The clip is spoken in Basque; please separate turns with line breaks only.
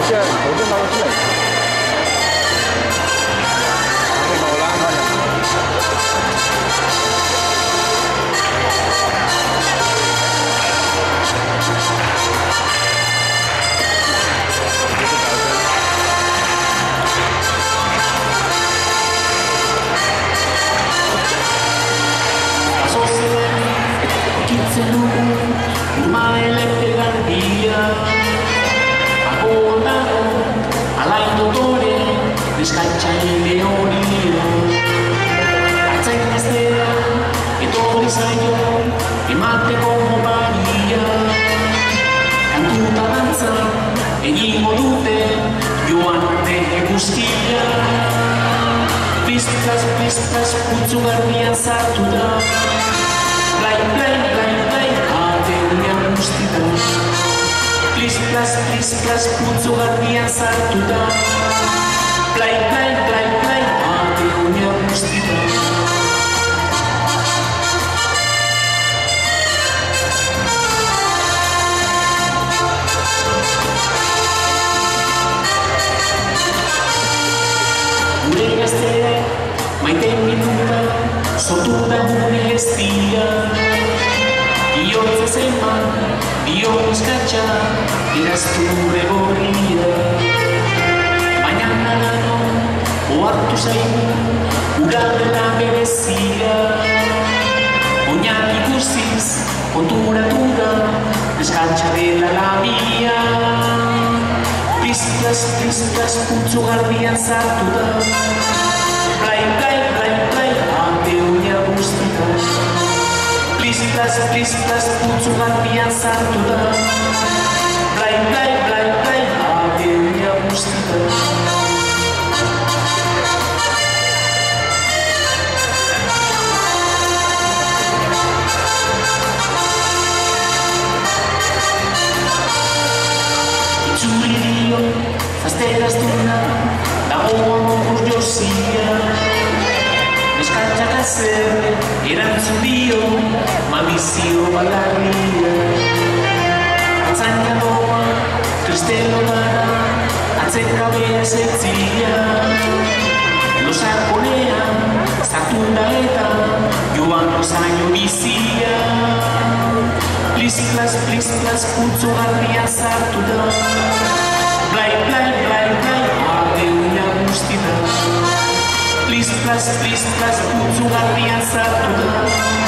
现投进到了这里。
Scaccia il leonino, accende stella e dopo risaglio e matte come Maria, cantuta avanza e gli modute, Ioanne e Bustiglia, plistas, puzzu guardian sartuda, play, ate unia mustita, plistas, puzzu guardian sartuda, play, ate unia mustita. Gure gazte, maite minuta, sortuta gure estia, bihotz eman, bihotz eskatxa, iraztu regoria. Baina nano, ohartu zaigu, ura dela berezia. Oinak ikusiz, konturatu da, eskatxa dela labia. Plistas, putzu garbian sartu da. Play, ate unia guztita. Plistas, putzu garbian sartu da. Play, ate unia guztita. Itzulio, zazteraz duna, dagoan orgullosia. Neskatxak azerre, erantzun dio, maldizio balarria. Atzaina doa, kristelo dara, atzekabe ezetzia. Losakonean, zartunda eta, joan osaino bizia. Plistas, putzu garbian sartu da. Play, ate unia guztita. Plistas, putzu garbian sartu da.